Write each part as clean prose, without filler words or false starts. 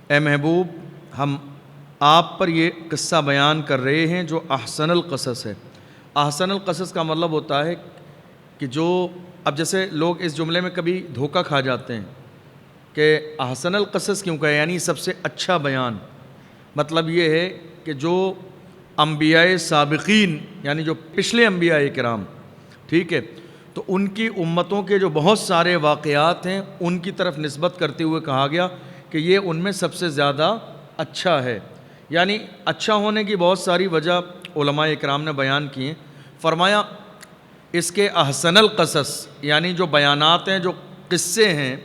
اے محبوب ہم آپ پر یہ قصہ بیان کر رہے ہیں جو احسن القصص ہے۔ احسن القصص کا مطلب ہوتا ہے کہ جو اب جیسے لوگ اس جملے میں کبھی دھوکہ کھا جاتے ہیں کہ احسن القصص کیوں کہا، یعنی سب سے اچھا بیان۔ مطلب یہ ہے کہ جو انبیاء سابقین یعنی جو پچھلے انبیاء کرام، ٹھیک ہے، تو ان کی امتوں کے جو بہت سارے واقعات ہیں ان کی طرف نسبت کرتے ہوئے کہا گیا کہ یہ ان میں سب سے زیادہ اچھا ہے۔ یعنی اچھا ہونے کی بہت ساری وجہ علماء اکرام نے بیان کی ہیں۔ فرمایا اس کے احسن القصص یعنی جو بیانات ہیں، جو قصے ہیں،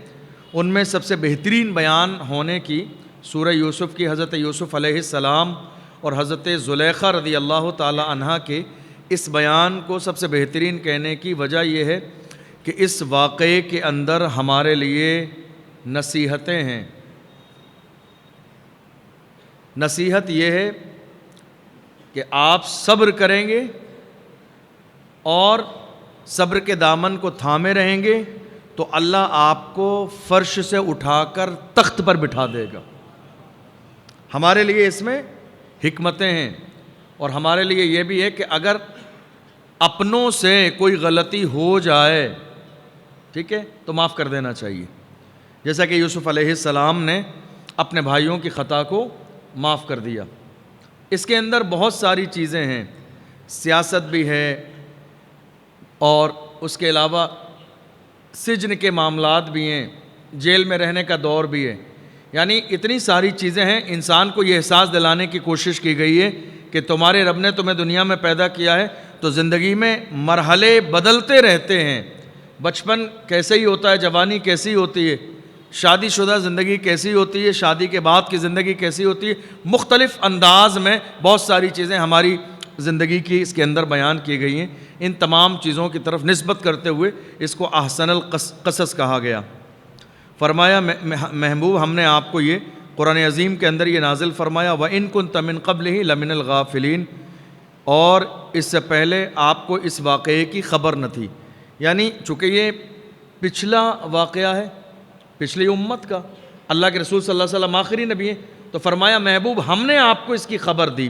ان میں سب سے بہترین بیان ہونے کی سورہ یوسف کی حضرت یوسف علیہ السلام اور حضرت زلیخا رضی اللہ تعالی عنہا کے اس بیان کو سب سے بہترین کہنے کی وجہ یہ ہے کہ اس واقعے کے اندر ہمارے لیے نصیحتیں ہیں۔ نصیحت یہ ہے کہ آپ صبر کریں گے اور صبر کے دامن کو تھامے رہیں گے تو اللہ آپ کو فرش سے اٹھا کر تخت پر بٹھا دے گا۔ ہمارے لیے اس میں حکمتیں ہیں، اور ہمارے لیے یہ بھی ہے کہ اگر اپنوں سے کوئی غلطی ہو جائے، ٹھیک ہے، تو معاف کر دینا چاہیے، جیسا کہ یوسف علیہ السلام نے اپنے بھائیوں کی خطا کو معاف کر دیا۔ اس کے اندر بہت ساری چیزیں ہیں، سیاست بھی ہے اور اس کے علاوہ سجن کے معاملات بھی ہیں، جیل میں رہنے کا دور بھی ہے، یعنی اتنی ساری چیزیں ہیں۔ انسان کو یہ احساس دلانے کی کوشش کی گئی ہے کہ تمہارے رب نے تمہیں دنیا میں پیدا کیا ہے تو زندگی میں مرحلے بدلتے رہتے ہیں۔ بچپن کیسے ہی ہوتا ہے، جوانی کیسی ہوتی ہے، شادی شدہ زندگی کیسی ہوتی ہے، شادی کے بعد کی زندگی کیسی ہوتی ہے، مختلف انداز میں بہت ساری چیزیں ہماری زندگی کی اس کے اندر بیان کی گئی ہیں۔ ان تمام چیزوں کی طرف نسبت کرتے ہوئے اس کو احسن القصص کہا گیا۔ فرمایا محبوب ہم نے آپ کو یہ قرآن عظیم کے اندر یہ نازل فرمایا وَإِن كُنتَ مِن قَبْلِهِ لَمِنَ الْغَافِلِينَ، اور اس سے پہلے آپ کو اس واقعے کی خبر نہ تھی، یعنی چونکہ یہ پچھلا واقعہ ہے پچھلی امت کا، اللہ کے رسول صلی اللہ علیہ وسلم آخری نبی ہیں، تو فرمایا محبوب ہم نے آپ کو اس کی خبر دی۔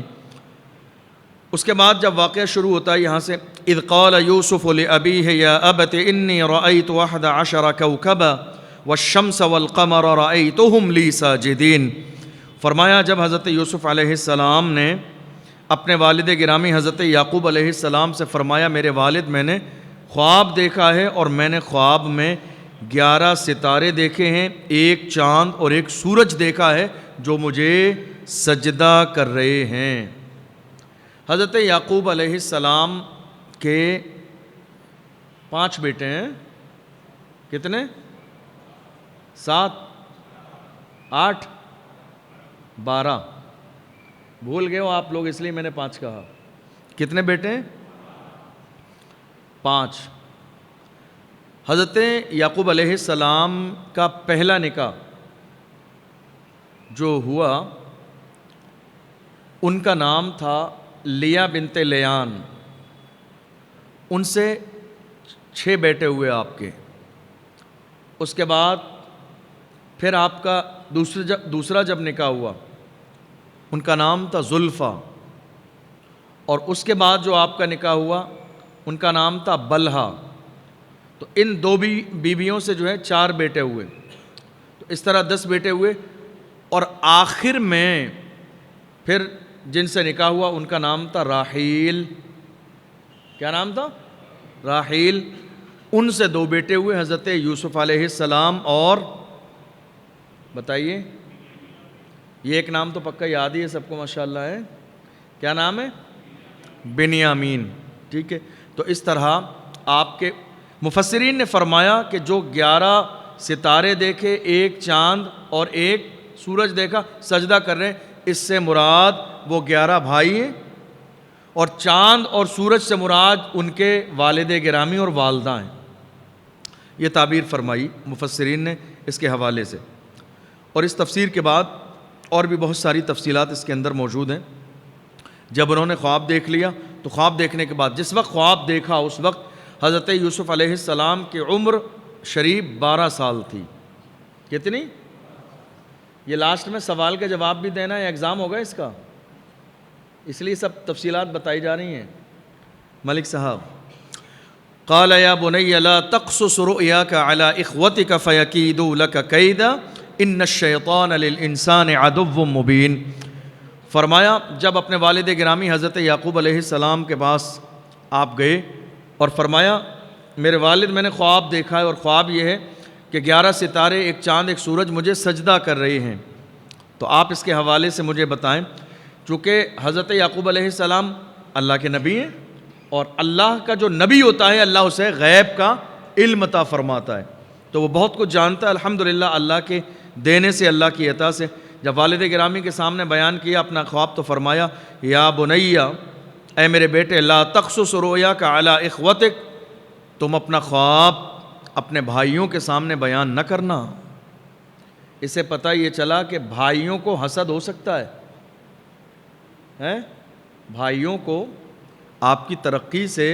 اس کے بعد جب واقعہ شروع ہوتا ہے یہاں سے اذ قال یوسف لأبیہ یا ابت انی رأیت 11 کوکبا والشمس والقمر رأیتهم لی ساجدین۔ فرمایا جب حضرت یوسف علیہ السلام نے اپنے والد گرامی حضرت یعقوب علیہ السلام سے فرمایا میرے والد میں نے خواب دیکھا ہے اور میں نے خواب میں 11 ستارے دیکھے ہیں، ایک چاند اور ایک سورج دیکھا ہے جو مجھے سجدہ کر رہے ہیں۔ حضرت یعقوب علیہ السلام کے 5 بیٹے ہیں، کتنے؟ 7 8 12، بھول گئے ہو آپ لوگ اس لیے میں نے 5 کہا۔ کتنے بیٹے ہیں؟ 5۔ حضرت یعقوب علیہ السلام کا پہلا نکاح جو ہوا ان کا نام تھا لیا بنت لیان، ان سے 6 بیٹے ہوئے آپ کے۔ اس کے بعد پھر آپ کا دوسرا جب نکاح ہوا ان کا نام تھا زلفا، اور اس کے بعد جو آپ کا نکاح ہوا ان کا نام تھا بلہا۔ تو ان 2 بیویوں سے جو ہے 4 بیٹے ہوئے، تو اس طرح 10 بیٹے ہوئے، اور آخر میں پھر جن سے نکاح ہوا ان کا نام تھا راحیل۔ کیا نام تھا؟ راحیل۔ ان سے 2 بیٹے ہوئے حضرت یوسف علیہ السلام اور بتائیے، یہ ایک نام تو پکا یاد ہی ہے سب کو ماشاءاللہ ہے، کیا نام ہے؟ بنیامین، ٹھیک ہے۔ تو اس طرح آپ کے مفسرین نے فرمایا کہ جو 11 ستارے دیکھے، ایک چاند اور ایک سورج دیکھا، سجدہ کر رہے ہیں، اس سے مراد وہ 11 بھائی ہیں، اور چاند اور سورج سے مراد ان کے والد گرامی اور والدہ ہیں۔ یہ تعبیر فرمائی مفسرین نے اس کے حوالے سے، اور اس تفسیر کے بعد اور بھی بہت ساری تفصیلات اس کے اندر موجود ہیں۔ جب انہوں نے خواب دیکھ لیا تو خواب دیکھنے کے بعد جس وقت خواب دیکھا اس وقت حضرت یوسف علیہ السلام کی عمر شریف 12 سال تھی۔ کتنی؟ یہ لاسٹ میں سوال کا جواب بھی دینا ہے، ایگزام ہوگا اس کا، اس لیے سب تفصیلات بتائی جا رہی ہیں۔ ملک صاحب قال یا بنی لا تقصص رؤیاک علی اخوتک فیکیدوا لک کیدا ان الشیطان للانسان عدو مبین۔ فرمایا جب اپنے والد گرامی حضرت یعقوب علیہ السلام کے پاس آپ گئے اور فرمایا میرے والد میں نے خواب دیکھا ہے، اور خواب یہ ہے کہ 11 ستارے، ایک چاند، ایک سورج مجھے سجدہ کر رہے ہیں، تو آپ اس کے حوالے سے مجھے بتائیں۔ چونکہ حضرت یعقوب علیہ السلام اللہ کے نبی ہیں، اور اللہ کا جو نبی ہوتا ہے اللہ اسے غیب کا علم عطا فرماتا ہے، تو وہ بہت کچھ جانتا ہے الحمدللہ اللہ کے دینے سے، اللہ کی عطا سے۔ جب والد گرامی کے سامنے بیان کیا اپنا خواب تو فرمایا یا بنیا، اے میرے بیٹے، لا تقصص رؤیاک علی اخوتک، تم اپنا خواب اپنے بھائیوں کے سامنے بیان نہ کرنا۔ اس سے پتہ یہ چلا کہ بھائیوں کو حسد ہو سکتا ہے، بھائیوں کو آپ کی ترقی سے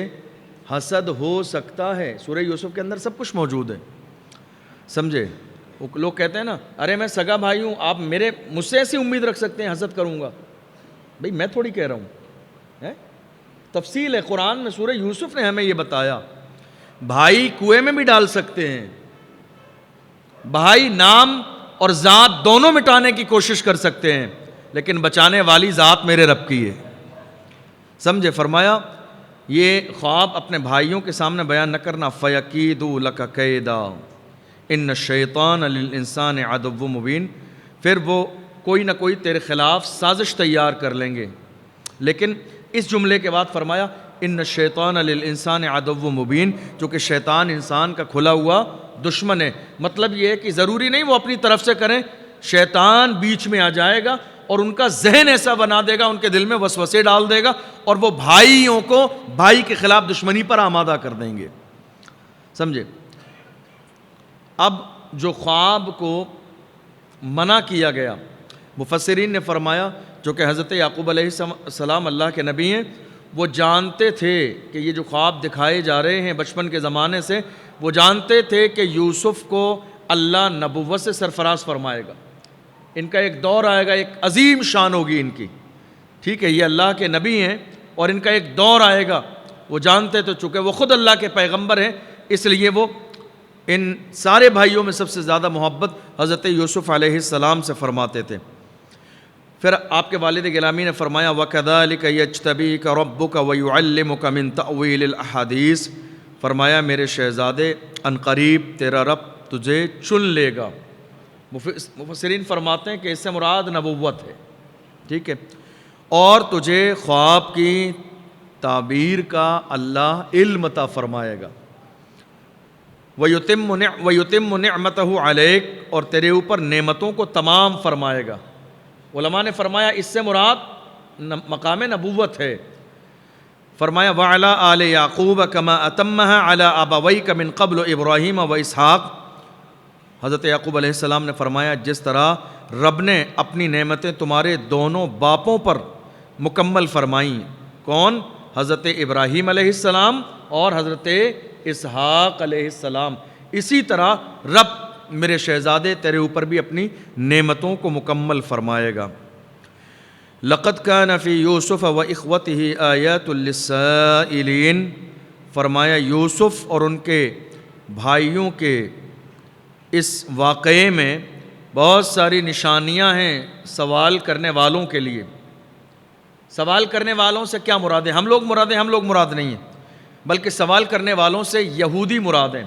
حسد ہو سکتا ہے۔ سورہ یوسف کے اندر سب کچھ موجود ہے، سمجھے؟ لوگ کہتے ہیں نا ارے میں سگا بھائی ہوں، آپ مجھ سے ایسی امید رکھ سکتے ہیں حسد کروں گا؟ بھئی میں تھوڑی کہہ رہا ہوں، تفصیل ہے قرآن میں، سورہ یوسف نے ہمیں یہ بتایا۔ بھائی کنویں میں بھی ڈال سکتے ہیں، بھائی نام اور ذات دونوں مٹانے کی کوشش کر سکتے ہیں، لیکن بچانے والی ذات میرے رب کی ہے، سمجھے؟ فرمایا یہ خواب اپنے بھائیوں کے سامنے بیان نہ کرنا۔ فَيَكِيدُوا لَكَ كَيْدًا إِنَّ الشَّيْطَانَ لِلْإِنسَانِ عَدُوٌّ مُبِينٌ، پھر وہ کوئی نہ کوئی تیرے خلاف سازش تیار کر لیں گے۔ لیکن اس جملے کے بعد فرمایا ان الشیطان للانسان عدو مبین، چونکہ شیطان انسان کا کھلا ہوا دشمن ہے۔ مطلب یہ ہے کہ ضروری نہیں وہ اپنی طرف سے کریں، شیطان بیچ میں آ جائے گا اور ان کا ذہن ایسا بنا دے گا، ان کے دل میں وسوسے ڈال دے گا، اور وہ بھائیوں کو بھائی کے خلاف دشمنی پر آمادہ کر دیں گے، سمجھے؟ اب جو خواب کو منع کیا گیا، مفسرین نے فرمایا جو کہ حضرت یعقوب علیہ السلام اللہ کے نبی ہیں، وہ جانتے تھے کہ یہ جو خواب دکھائے جا رہے ہیں بچپن کے زمانے سے، وہ جانتے تھے کہ یوسف کو اللہ نبوت سے سرفراز فرمائے گا، ان کا ایک دور آئے گا، ایک عظیم شان ہوگی ان کی، ٹھیک ہے؟ یہ اللہ کے نبی ہیں اور ان کا ایک دور آئے گا، وہ جانتے تھے، چونکہ وہ خود اللہ کے پیغمبر ہیں، اس لیے وہ ان سارے بھائیوں میں سب سے زیادہ محبت حضرت یوسف علیہ السلام سے فرماتے تھے۔ پھر آپ کے والد گرامی نے فرمایا وَكَذَلِكَ يَجْتَبِيكَ رَبُّكَ وَيُعَلِّمُكَ مِن تَأْوِيلِ الْأَحَادِيثِ، فرمایا میرے شہزادے ان قریب تیرا رب تجھے چن لے گا۔ مفسرین فرماتے ہیں کہ اس سے مراد نبوت ہے، ٹھیک ہے؟ اور تجھے خواب کی تعبیر کا اللہ علم عطا فرمائے گا۔ وَيُتِمُّ نِعْمَتَهُ عَلَيْكَ، اور تیرے اوپر نعمتوں کو تمام فرمائے گا۔ علماء نے فرمایا اس سے مراد مقام نبوت ہے۔ فرمایا وَعَلَىٰ آلِ يَعْقُوبَ كَمَا أَتَمَّهَا عَلَىٰ أَبَوَيْكَ مِن قَبْلُ إِبْرَاهِيمَ وَإِسْحَاقَ، حضرت یعقوب علیہ السلام نے فرمایا جس طرح رب نے اپنی نعمتیں تمہارے دونوں باپوں پر مکمل فرمائیں، کون؟ حضرت ابراہیم علیہ السلام اور حضرت اسحاق علیہ السلام، اسی طرح رب میرے شہزادے تیرے اوپر بھی اپنی نعمتوں کو مکمل فرمائے گا۔ لَقَدْ كَانَ فِي يُوسُفَ وَإِخْوَتِهِ آيَاتٌ لِلسَّائِلِينَ، فرمایا یوسف اور ان کے بھائیوں کے اس واقعے میں بہت ساری نشانیاں ہیں سوال کرنے والوں کے لیے۔ سوال کرنے والوں سے کیا مراد ہے؟ ہم لوگ مراد نہیں ہیں، بلکہ سوال کرنے والوں سے یہودی مراد ہیں۔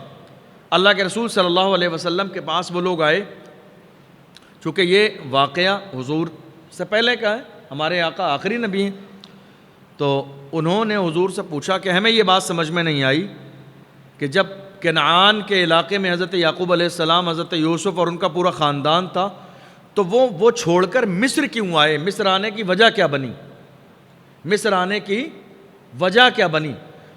اللہ کے رسول صلی اللہ علیہ وسلم کے پاس وہ لوگ آئے، چونکہ یہ واقعہ حضور سے پہلے کا ہے، ہمارے آقا آخری نبی ہیں، تو انہوں نے حضور سے پوچھا کہ ہمیں یہ بات سمجھ میں نہیں آئی کہ جب کنعان کے علاقے میں حضرت یعقوب علیہ السلام، حضرت یوسف اور ان کا پورا خاندان تھا، تو وہ چھوڑ کر مصر کیوں آئے؟ مصر آنے کی وجہ کیا بنی؟ مصر آنے کی وجہ کیا بنی؟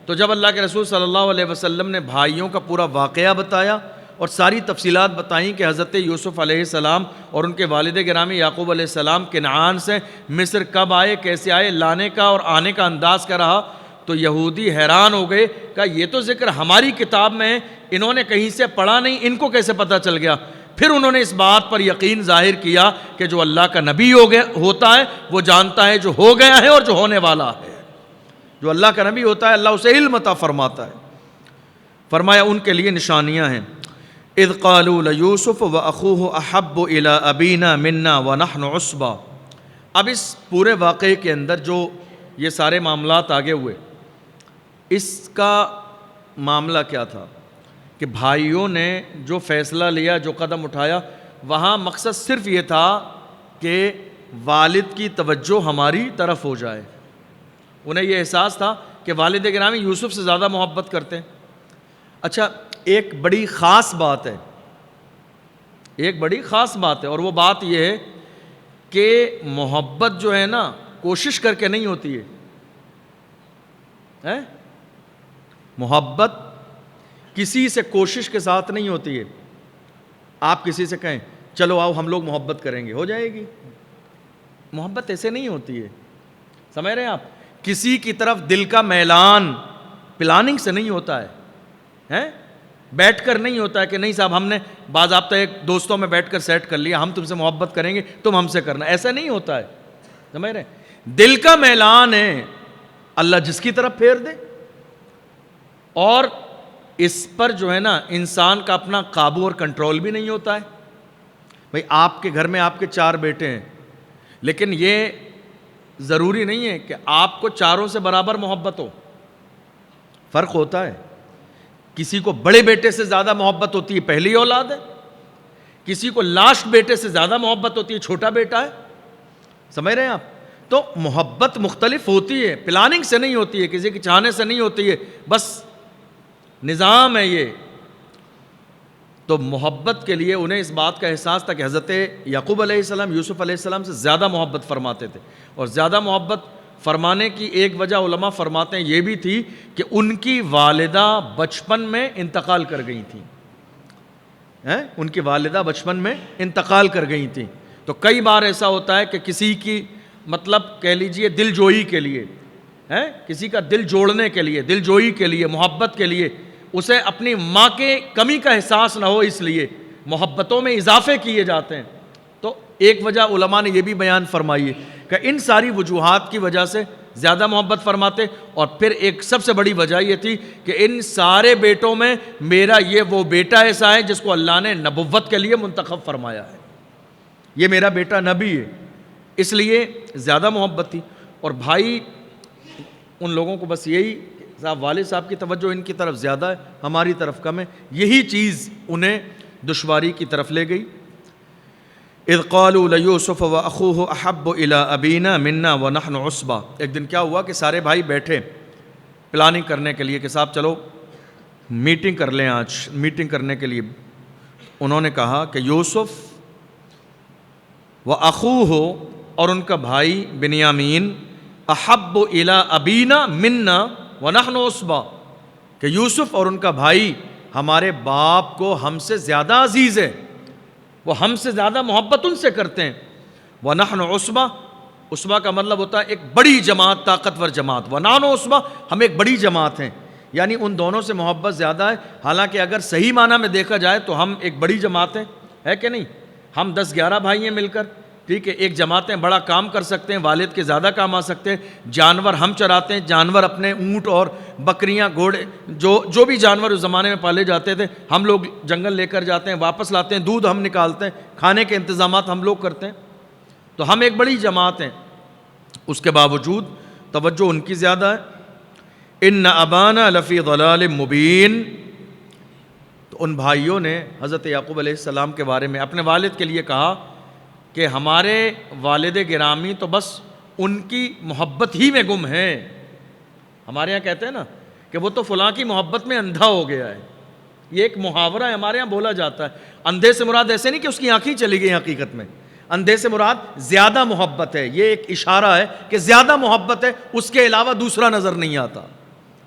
تو جب اللہ کے رسول صلی اللہ علیہ وسلم نے بھائیوں کا پورا واقعہ بتایا اور ساری تفصیلات بتائیں کہ حضرت یوسف علیہ السلام اور ان کے والد گرامی یعقوب علیہ السلام کنعان سے مصر کب آئے، کیسے آئے، لانے کا اور آنے کا انداز کیا رہا، تو یہودی حیران ہو گئے، کہا یہ تو ذکر ہماری کتاب میں ہے، انہوں نے کہیں سے پڑھا نہیں، ان کو کیسے پتہ چل گیا؟ پھر انہوں نے اس بات پر یقین ظاہر کیا کہ جو اللہ کا نبی ہوتا ہے وہ جانتا ہے جو ہو گیا ہے اور جو ہونے والا ہے. جو اللہ کا نبی ہوتا ہے اللہ اسے علم عطا فرماتا ہے. فرمایا ان کے لیے نشانیاں ہیں. اذ قالوا لیوسف واخوہ احب الی ابینا منا ونحن عصبہ. اب اس پورے واقعے کے اندر جو یہ سارے معاملات آگے ہوئے، اس کا معاملہ کیا تھا کہ بھائیوں نے جو فیصلہ لیا، جو قدم اٹھایا، وہاں مقصد صرف یہ تھا کہ والد کی توجہ ہماری طرف ہو جائے. انہیں یہ احساس تھا کہ والد گرامی یوسف سے زیادہ محبت کرتے ہیں. اچھا، ایک بڑی خاص بات ہے، ایک بڑی خاص بات ہے، اور وہ بات یہ ہے کہ محبت جو ہے نا کوشش کر کے نہیں ہوتی ہے. محبت کسی سے کوشش کے ساتھ نہیں ہوتی ہے. آپ کسی سے کہیں چلو آؤ ہم لوگ محبت کریں گے، ہو جائے گی؟ محبت ایسے نہیں ہوتی ہے. سمجھ رہے ہیں آپ؟ کسی کی طرف دل کا میلان پلاننگ سے نہیں ہوتا ہے، بیٹھ کر نہیں ہوتا ہے کہ نہیں صاحب ہم نے باضابطہ ایک دوستوں میں بیٹھ کر سیٹ کر لیا ہم تم سے محبت کریں گے تم ہم سے کرنا. ایسا نہیں ہوتا ہے. سمجھ رہے ہیں؟ دل کا میلان ہے، اللہ جس کی طرف پھیر دے. اور اس پر جو ہے نا انسان کا اپنا قابو اور کنٹرول بھی نہیں ہوتا ہے. بھئی آپ کے گھر میں آپ کے 4 بیٹے ہیں، لیکن یہ ضروری نہیں ہے کہ آپ کو چاروں سے برابر محبت ہو. فرق ہوتا ہے. کسی کو بڑے بیٹے سے زیادہ محبت ہوتی ہے، پہلی اولاد ہے. کسی کو لاسٹ بیٹے سے زیادہ محبت ہوتی ہے، چھوٹا بیٹا ہے. سمجھ رہے ہیں آپ؟ تو محبت مختلف ہوتی ہے، پلاننگ سے نہیں ہوتی ہے، کسی کے چاہنے سے نہیں ہوتی ہے، بس نظام ہے یہ. تو محبت کے لیے انہیں اس بات کا احساس تھا کہ حضرت یعقوب علیہ السلام یوسف علیہ السلام سے زیادہ محبت فرماتے تھے. اور زیادہ محبت فرمانے کی ایک وجہ علماء فرماتے ہیں یہ بھی تھی کہ ان کی والدہ بچپن میں انتقال کر گئی تھیں. ان کی والدہ بچپن میں انتقال کر گئی تھیں. تو کئی بار ایسا ہوتا ہے کہ کسی کی مطلب کہہ لیجئے دل جوئی کے لیے، کسی کا دل جوڑنے کے لیے، دل جوئی کے لیے، محبت کے لیے اسے اپنی ماں کے کمی کا احساس نہ ہو، اس لیے محبتوں میں اضافے کیے جاتے ہیں. تو ایک وجہ علماء نے یہ بھی بیان فرمائی ہے کہ ان ساری وجوہات کی وجہ سے زیادہ محبت فرماتے. اور پھر ایک سب سے بڑی وجہ یہ تھی کہ ان سارے بیٹوں میں میرا یہ وہ بیٹا ایسا ہے جس کو اللہ نے نبوت کے لیے منتخب فرمایا ہے. یہ میرا بیٹا نبی ہے، اس لیے زیادہ محبت تھی. اور بھائی ان لوگوں کو بس یہی صاحب والد صاحب کی توجہ ان کی طرف زیادہ ہے، ہماری طرف کم ہے، یہی چیز انہیں دشواری کی طرف لے گئی. اذ قالوا لیوسف واخوہ احب الی ابینا منا ونحن عصبہ. ایک دن کیا ہوا کہ سارے بھائی بیٹھے پلاننگ کرنے کے لیے کہ صاحب چلو میٹنگ کر لیں. آج میٹنگ کرنے کے لیے انہوں نے کہا کہ یوسف واخوہ اور ان کا بھائی بنیامین احب الی ابینا منا ونحن عصبہ، کہ یوسف اور ان کا بھائی ہمارے باپ کو ہم سے زیادہ عزیز ہے، وہ ہم سے زیادہ محبت ان سے کرتے ہیں. ونحن عصبہ، عصبہ کا مطلب ہوتا ہے ایک بڑی جماعت، طاقتور جماعت. ونحن عصبہ، ہم ایک بڑی جماعت ہیں، یعنی ان دونوں سے محبت زیادہ ہے. حالانکہ اگر صحیح معنی میں دیکھا جائے تو ہم ایک بڑی جماعت ہیں، ہے کہ نہیں؟ ہم 10-11 بھائی ہیں مل کر، ٹھیک ہے، ایک جماعتیں بڑا کام کر سکتے ہیں، والد کے زیادہ کام آ سکتے ہیں. جانور ہم چراتے ہیں، جانور اپنے اونٹ اور بکریاں، گھوڑے، جو بھی جانور اس زمانے میں پالے جاتے تھے ہم لوگ جنگل لے کر جاتے ہیں، واپس لاتے ہیں، دودھ ہم نکالتے ہیں، کھانے کے انتظامات ہم لوگ کرتے ہیں. تو ہم ایک بڑی جماعت ہیں. اس کے باوجود توجہ ان کی زیادہ ہے. ان ابانا لفی ضلال مبین. تو ان بھائیوں نے حضرت یعقوب علیہ السلام کے بارے میں اپنے والد کے لیے کہا کہ ہمارے والد گرامی تو بس ان کی محبت ہی میں گم ہیں. ہمارے یہاں کہتے ہیں نا کہ وہ تو فلاں کی محبت میں اندھا ہو گیا ہے. یہ ایک محاورہ ہے ہمارے یہاں بولا جاتا ہے. اندھے سے مراد ایسے نہیں کہ اس کی آنکھیں چلی گئی، حقیقت میں اندھے سے مراد زیادہ محبت ہے. یہ ایک اشارہ ہے کہ زیادہ محبت ہے، اس کے علاوہ دوسرا نظر نہیں آتا.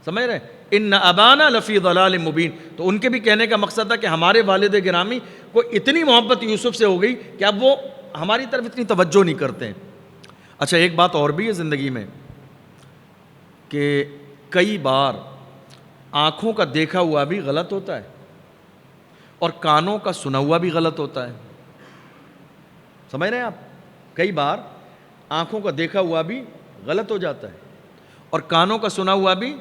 سمجھ رہے؟ ان ابانا لفی ضلال مبین. تو ان کے بھی کہنے کا مقصد تھا کہ ہمارے والد گرامی کو اتنی محبت یوسف سے ہو گئی کہ اب وہ ہماری طرف اتنی توجہ نہیں کرتے ہیں. اچھا ایک بات اور بھی ہے زندگی میں کہ کئی بار آنکھوں کا دیکھا ہوا بھی غلط ہوتا ہے. اور کانوں کا سنا ہوا بھی غلط ہوتا ہے. سمجھ رہے ہیں آپ؟ کئی بار آنکھوں کا دیکھا ہوا بھی غلط ہو جاتا ہے اور کانوں کا سنا ہوا بھی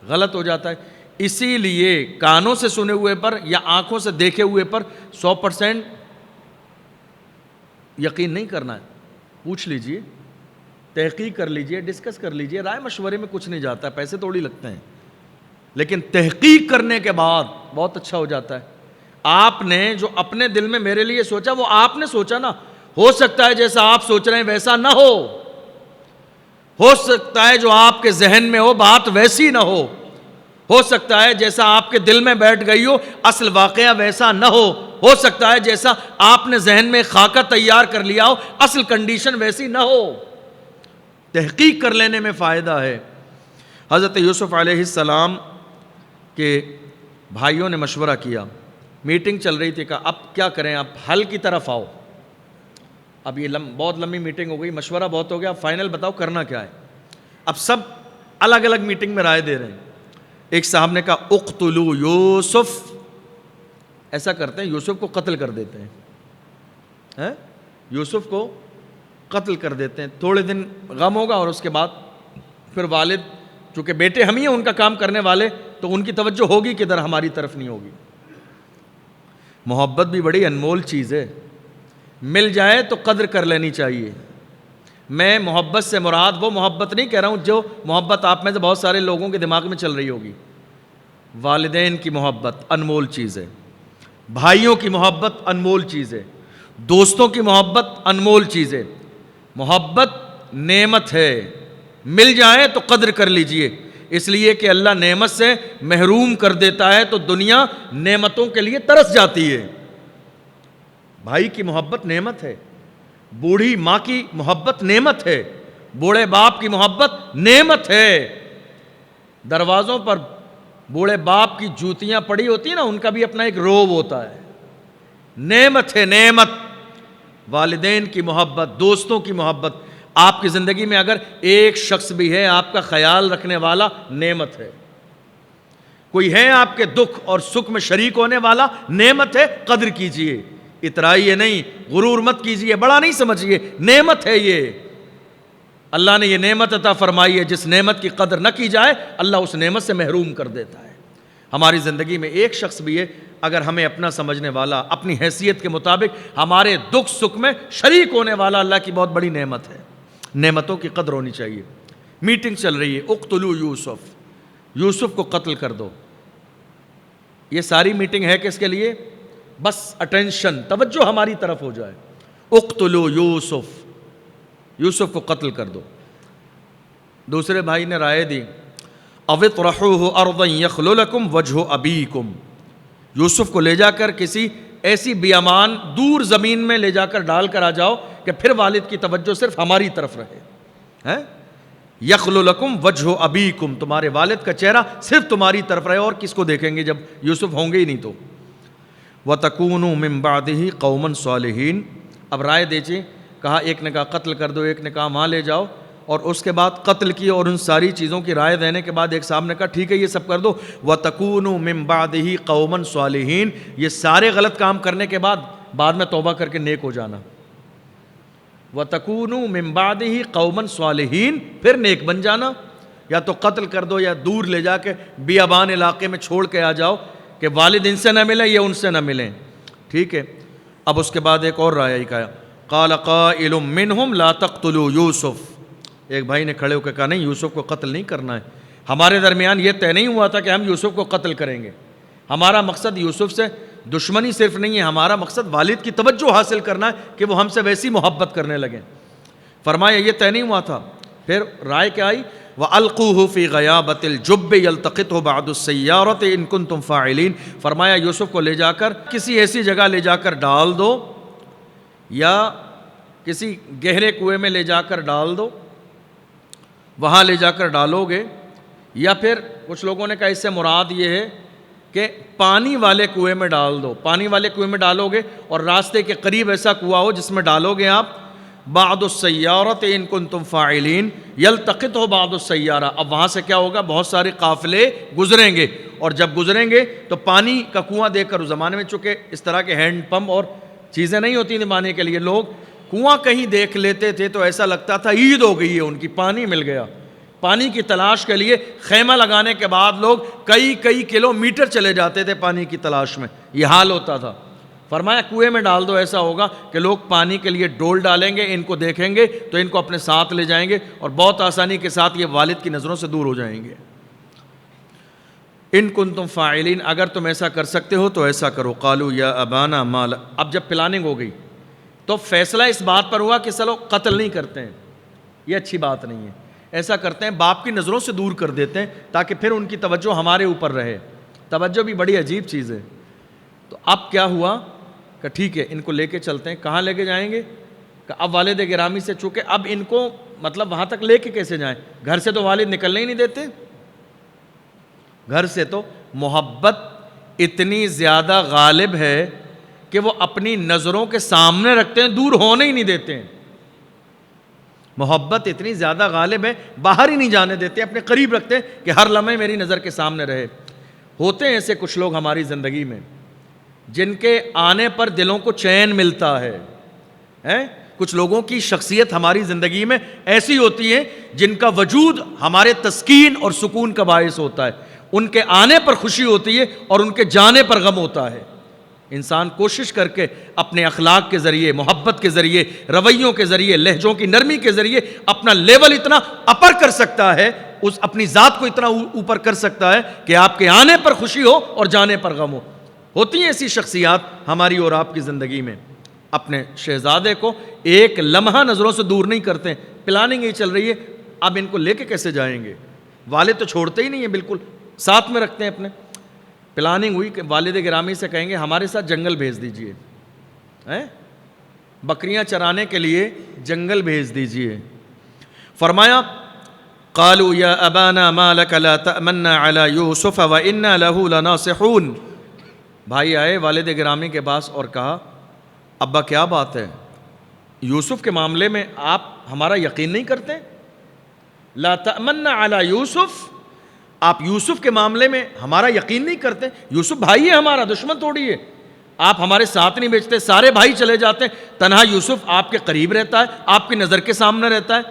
غلط ہو جاتا ہے. اسی لیے کانوں سے سنے ہوئے پر یا آنکھوں سے دیکھے ہوئے پر 100% یقین نہیں کرنا ہے. پوچھ لیجئے، تحقیق کر لیجئے، ڈسکس کر لیجئے. رائے مشورے میں کچھ نہیں جاتا، پیسے تھوڑی لگتے ہیں، لیکن تحقیق کرنے کے بعد بہت اچھا ہو جاتا ہے. آپ نے جو اپنے دل میں میرے لیے سوچا وہ آپ نے سوچا نا. ہو سکتا ہے جیسا آپ سوچ رہے ہیں ویسا نہ ہو سکتا ہے جو آپ کے ذہن میں ہو بات ویسی نہ ہو سکتا ہے جیسا آپ کے دل میں بیٹھ گئی ہو اصل واقعہ ویسا نہ ہو سکتا ہے جیسا آپ نے ذہن میں خاکہ تیار کر لیا ہو اصل کنڈیشن ویسی نہ ہو. تحقیق کر لینے میں فائدہ ہے. حضرت یوسف علیہ السلام کے بھائیوں نے مشورہ کیا، میٹنگ چل رہی تھی، کہا اب کیا کریں، اب حل کی طرف آؤ. اب یہ بہت لمبی میٹنگ ہو گئی، مشورہ بہت ہو گیا، اب فائنل بتاؤ کرنا کیا ہے. اب سب الگ الگ میٹنگ میں رائے دے رہے ہیں. ایک صاحب نے کہا اقتلوا یوسف، ایسا کرتے ہیں یوسف کو قتل کر دیتے ہیں، یوسف کو قتل کر دیتے ہیں. تھوڑے دن غم ہوگا اور اس کے بعد پھر والد، چونکہ بیٹے ہم ہی ہیں ان کا کام کرنے والے، تو ان کی توجہ ہوگی کدھر، ہماری طرف نہیں ہوگی. محبت بھی بڑی انمول چیز ہے، مل جائے تو قدر کر لینی چاہیے. میں محبت سے مراد وہ محبت نہیں کہہ رہا ہوں جو محبت آپ میں سے بہت سارے لوگوں کے دماغ میں چل رہی ہوگی. والدین کی محبت انمول چیز ہے، بھائیوں کی محبت انمول چیز ہے، دوستوں کی محبت انمول چیز ہے. محبت نعمت ہے، مل جائے تو قدر کر لیجئے، اس لیے کہ اللہ نعمت سے محروم کر دیتا ہے تو دنیا نعمتوں کے لیے ترس جاتی ہے. بھائی کی محبت نعمت ہے، بوڑھی ماں کی محبت نعمت ہے، بوڑھے باپ کی محبت نعمت ہے. دروازوں پر بوڑھے باپ کی جوتیاں پڑی ہوتی ہیں نا، ان کا بھی اپنا ایک روب ہوتا ہے. نعمت ہے، نعمت. والدین کی محبت، دوستوں کی محبت. آپ کی زندگی میں اگر ایک شخص بھی ہے آپ کا خیال رکھنے والا، نعمت ہے. کوئی ہے آپ کے دکھ اور سکھ میں شریک ہونے والا، نعمت ہے، قدر کیجئے. اترائیے نہیں، غرور مت کیجئے، بڑا نہیں سمجھیے، نعمت ہے یہ. اللہ نے یہ نعمت عطا فرمائی ہے، جس نعمت کی قدر نہ کی جائے اللہ اس نعمت سے محروم کر دیتا ہے. ہماری زندگی میں ایک شخص بھی ہے اگر ہمیں اپنا سمجھنے والا، اپنی حیثیت کے مطابق ہمارے دکھ سکھ میں شریک ہونے والا، اللہ کی بہت بڑی نعمت ہے. نعمتوں کی قدر ہونی چاہیے. میٹنگ چل رہی ہے، اقتلوا یوسف، یوسف کو قتل کر دو. یہ ساری میٹنگ ہے کس کے لیے؟ بس اٹینشن، توجہ ہماری طرف ہو جائے. اقتلوا یوسف، یوسف کو قتل کر دو. دوسرے بھائی نے رائے دی اَوِطْرَحُوهُ أَرْضًا يَخْلُ لَكُمْ وَجْهُ أَبِيكُمْ، یوسف کو لے جا کر کسی ایسی بیامان دور زمین میں لے جا کر ڈال کر آ جاؤ کہ پھر والد کی توجہ صرف ہماری طرف رہے. یخلو لکم وجہ ابیکم، تمہارے والد کا چہرہ صرف تمہاری طرف رہے، اور کس کو دیکھیں گے جب یوسف ہوں گے ہی نہیں تو. وَتَكُونُوا مِن بَعْدِهِ قَوْمًا صَالِحِينَ. اب رائے دیجیے، کہا ایک نے کہا قتل کر دو، ایک نے کہا وہاں لے جاؤ، اور اس کے بعد قتل کی اور ان ساری چیزوں کی رائے دینے کے بعد ایک صاحب نے کہا ٹھیک ہے یہ سب کر دو. وَتَكُونُوا مِن بَعْدِهِ قَوْمًا صَالِحِينَ، یہ سارے غلط کام کرنے کے بعد میں توبہ کر کے نیک ہو جانا. وَتَكُونُوا مِن بَعْدِهِ قَوْمًا صَالِحِينَ، پھر نیک بن جانا. یا تو قتل کر دو یا دور لے جا کے بیابان علاقے میں چھوڑ کے آ جاؤ کہ والد ان سے نہ ملیں یا ان سے نہ ملیں. ٹھیک ہے. اب اس کے بعد ایک اور رائے کہا قَالَ قَائِلٌ مِّنْهُمْ لَا تَقْتُلُوا يُوسُف. ایک بھائی نے کھڑے ہو کے کہا نہیں، یوسف کو قتل نہیں کرنا ہے. ہمارے درمیان یہ طے نہیں ہوا تھا کہ ہم یوسف کو قتل کریں گے. ہمارا مقصد یوسف سے دشمنی صرف نہیں ہے، ہمارا مقصد والد کی توجہ حاصل کرنا ہے کہ وہ ہم سے ویسی محبت کرنے لگیں. فرمایا یہ طے نہیں ہوا تھا. پھر رائے کیا آئی؟ وَأَلْقُوهُ فِي غَيَابَةِ الْجُبِّ يَلْتَقِطْهُ بَعْضُ السَّيَّارَةِ إِن كُنتُمْ فَاعِلِينَ. فرمایا یوسف کو لے جا کر کسی ایسی جگہ لے جا کر ڈال دو، یا کسی گہرے کنویں میں لے جا کر ڈال دو، وہاں لے جا کر ڈالو گے. یا پھر کچھ لوگوں نے کہا اس سے مراد یہ ہے کہ پانی والے کنویں میں ڈال دو. پانی والے کنویں میں ڈالو گے اور راستے کے قریب ایسا کنواں ہو جس میں ڈالو گے آپ. بعض السیارۃ ان کنتم فاعلین یلتقطہ بعض السیارہ. اب وہاں سے کیا ہوگا؟ بہت سارے قافلے گزریں گے اور جب گزریں گے تو پانی کا کنواں دیکھ کر، اس زمانے میں چونکہ اس طرح کے ہینڈ پمپ اور چیزیں نہیں ہوتی تھیں پانی کے لیے، لوگ کنواں کہیں دیکھ لیتے تھے تو ایسا لگتا تھا عید ہو گئی ہے ان کی، پانی مل گیا۔ پانی کی تلاش کے لیے خیمہ لگانے کے بعد لوگ کئی کلومیٹر چلے جاتے تھے پانی کی تلاش میں، یہ حال ہوتا تھا۔ فرمایا کنویں میں ڈال دو، ایسا ہوگا کہ لوگ پانی کے لیے ڈول ڈالیں گے، ان کو دیکھیں گے تو ان کو اپنے ساتھ لے جائیں گے اور بہت آسانی کے ساتھ یہ والد کی نظروں سے دور ہو جائیں گے۔ ان کنتم فاعلین، اگر تم ایسا کر سکتے ہو تو ایسا کرو۔ قالوا یا ابانا ما ل، اب جب پلاننگ ہو گئی تو فیصلہ اس بات پر ہوا کہ چلو قتل نہیں کرتے ہیں، یہ اچھی بات نہیں ہے، ایسا کرتے ہیں باپ کی نظروں سے دور کر دیتے ہیں تاکہ پھر ان کی توجہ ہمارے اوپر رہے۔ توجہ بھی بڑی عجیب چیز ہے۔ تو اب کیا ہوا کہ ٹھیک ہے ان کو لے کے چلتے ہیں۔ کہاں لے کے جائیں گے؟ کہ اب والد گرامی سے چونکہ اب ان کو مطلب وہاں تک لے کے کیسے جائیں؟ گھر سے تو والد نکلنے ہی نہیں دیتے، گھر سے تو محبت اتنی زیادہ غالب ہے کہ وہ اپنی نظروں کے سامنے رکھتے ہیں، دور ہونے ہی نہیں دیتے ہیں۔ محبت اتنی زیادہ غالب ہے، باہر ہی نہیں جانے دیتے، اپنے قریب رکھتے ہیں کہ ہر لمحے میری نظر کے سامنے رہے۔ ہوتے ہیں ایسے کچھ لوگ ہماری زندگی میں جن کے آنے پر دلوں کو چین ملتا ہے۔ کچھ لوگوں کی شخصیت ہماری زندگی میں ایسی ہوتی ہے جن کا وجود ہمارے تسکین اور سکون کا باعث ہوتا ہے، ان کے آنے پر خوشی ہوتی ہے اور ان کے جانے پر غم ہوتا ہے۔ انسان کوشش کر کے اپنے اخلاق کے ذریعے، محبت کے ذریعے، رویوں کے ذریعے، لہجوں کی نرمی کے ذریعے اپنا لیول اتنا اپر کر سکتا ہے، اس اپنی ذات کو اتنا اوپر کر سکتا ہے کہ آپ کے آنے پر خوشی ہو اور جانے پر غم ہو۔ ہوتی ہیں ایسی شخصیات ہماری اور آپ کی زندگی میں۔ اپنے شہزادے کو ایک لمحہ نظروں سے دور نہیں کرتے، پلاننگ ہی چل رہی ہے، اب ان کو لے کے کیسے جائیں گے؟ والد تو چھوڑتے ہی نہیں ہیں، بالکل ساتھ میں رکھتے ہیں اپنے۔ پلاننگ ہوئی کہ والد گرامی سے کہیں گے ہمارے ساتھ جنگل بھیج دیجئے، بکریاں چرانے کے لیے جنگل بھیج دیجئے۔ فرمایا قالوا یا ابانا ما لک لا تأمنا علی یوسف وانا له لناصحون۔ بھائی آئے والد گرامی کے پاس اور کہا ابا کیا بات ہے، یوسف کے معاملے میں آپ ہمارا یقین نہیں کرتے؟ لا تأمنا علی یوسف، آپ یوسف کے معاملے میں ہمارا یقین نہیں کرتے؟ یوسف بھائی ہے ہمارا، دشمن تھوڑی ہے، آپ ہمارے ساتھ نہیں بھیجتے، سارے بھائی چلے جاتے ہیں، تنہا یوسف آپ کے قریب رہتا ہے، آپ کی نظر کے سامنے رہتا ہے،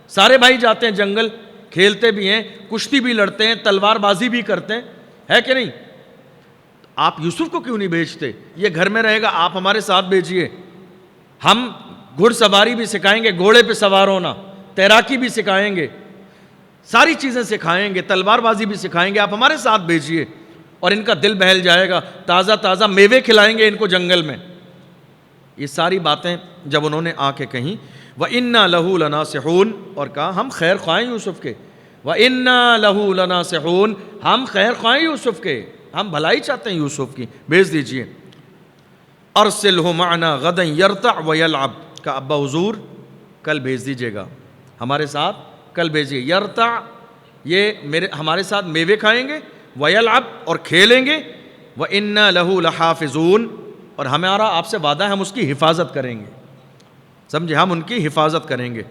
سارے بھائی جاتے ہیں جنگل، کھیلتے بھی ہیں، کشتی بھی لڑتے ہیں، تلوار بازی بھی کرتے ہیں، ہے کہ نہیں؟ آپ یوسف کو کیوں نہیں بھیجتے؟ یہ گھر میں رہے گا، آپ ہمارے ساتھ بھیجیے، ہم گھڑ سواری بھی سکھائیں گے، گھوڑے پہ سوار ہونا، تیراکی بھی سکھائیں گے، ساری چیزیں سکھائیں گے، تلوار بازی بھی سکھائیں گے، آپ ہمارے ساتھ بھیجیے۔ اور ان کا دل بہل جائے گا، تازہ تازہ میوے کھلائیں گے ان کو جنگل میں۔ یہ ساری باتیں جب انہوں نے آ کے کہیں، وَإِنَّا لَهُ لَنَاصِحُونَ، اور کہا ہم خیر خواہیں یوسف کے، وَإِنَّا لَهُ لَنَاصِحُونَ، ہم خیر خواہیں یوسف کے، ہم بھلائی چاہتے ہیں یوسف کی، بھیج دیجئے۔ أَرْسِلْهُ مَعْنَا غَدًا يَرْتَعْ وَيَلْعَبْ، کہ ابا حضور کل بھیج دیجئے گا ہمارے ساتھ، کل بھیجیے۔ یرتع، یہ ہمارے ساتھ میوے کھائیں گے، ویلعب، اور کھیلیں گے، وَإِنَّا لَهُ لَحَافِظُونَ، اور ہمارا آپ سے وعدہ ہے ہم اس کی حفاظت کریں گے، سمجھے، ہم ان کی حفاظت کریں گے۔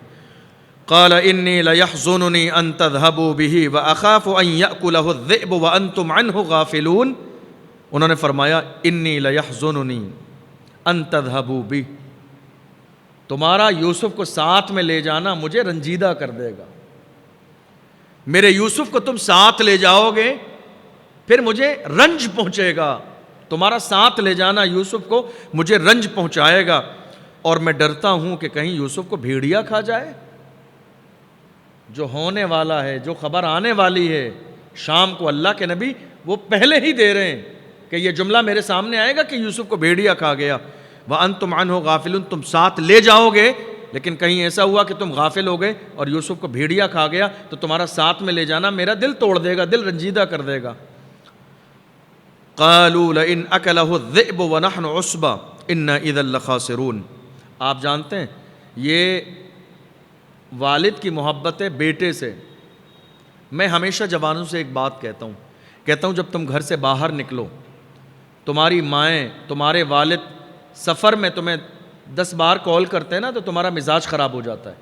قَالَ إِنِّي لَيَحْزُنُنِي أَن تَذْهَبُوا بِهِ وَأَخَافُ أَن يَأْكُلَهُ الذِّئْبُ وَأَنْتُمْ عَنْهُ غَافِلُونَ۔ انہوں نے فرمایا إِنِّي لَيَحْزُنُنِي أَن تَذْهَبُوا بِهِ، تمہارا یوسف کو ساتھ میں لے جانا مجھے رنجیدہ کر دے گا، میرے یوسف کو تم ساتھ لے جاؤ گے پھر مجھے رنج پہنچے گا، تمہارا ساتھ لے جانا یوسف کو مجھے رنج پہنچائے گا، اور میں ڈرتا ہوں کہ کہیں یوسف کو بھیڑیا کھا جائے۔ جو ہونے والا ہے، جو خبر آنے والی ہے شام کو، اللہ کے نبی وہ پہلے ہی دے رہے ہیں کہ یہ جملہ میرے سامنے آئے گا کہ یوسف کو بھیڑیا کھا گیا۔ وَأَنْتُمْ عَنْهُ غَافِلُونَ، تم ساتھ لے جاؤ گے، لیکن کہیں ایسا ہوا کہ تم غافل ہو گئے اور یوسف کو بھیڑیا کھا گیا تو تمہارا ساتھ میں لے جانا میرا دل توڑ دے گا، دل رنجیدہ کر دے گا۔ قَالُوا لَئِنْ أَكَلَهُ الذِّئْبُ وَنَحْنُ عُصْبَةٌ إِنَّا إِذًا لَخَاسِرُونَ۔ آپ جانتے ہیں یہ والد کی محبت ہے بیٹے سے۔ میں ہمیشہ جوانوں سے ایک بات کہتا ہوں جب تم گھر سے باہر نکلو، تمہاری مائیں، تمہارے والد سفر میں تمہیں 10 بار کال کرتے ہیں نا تو تمہارا مزاج خراب ہو جاتا ہے۔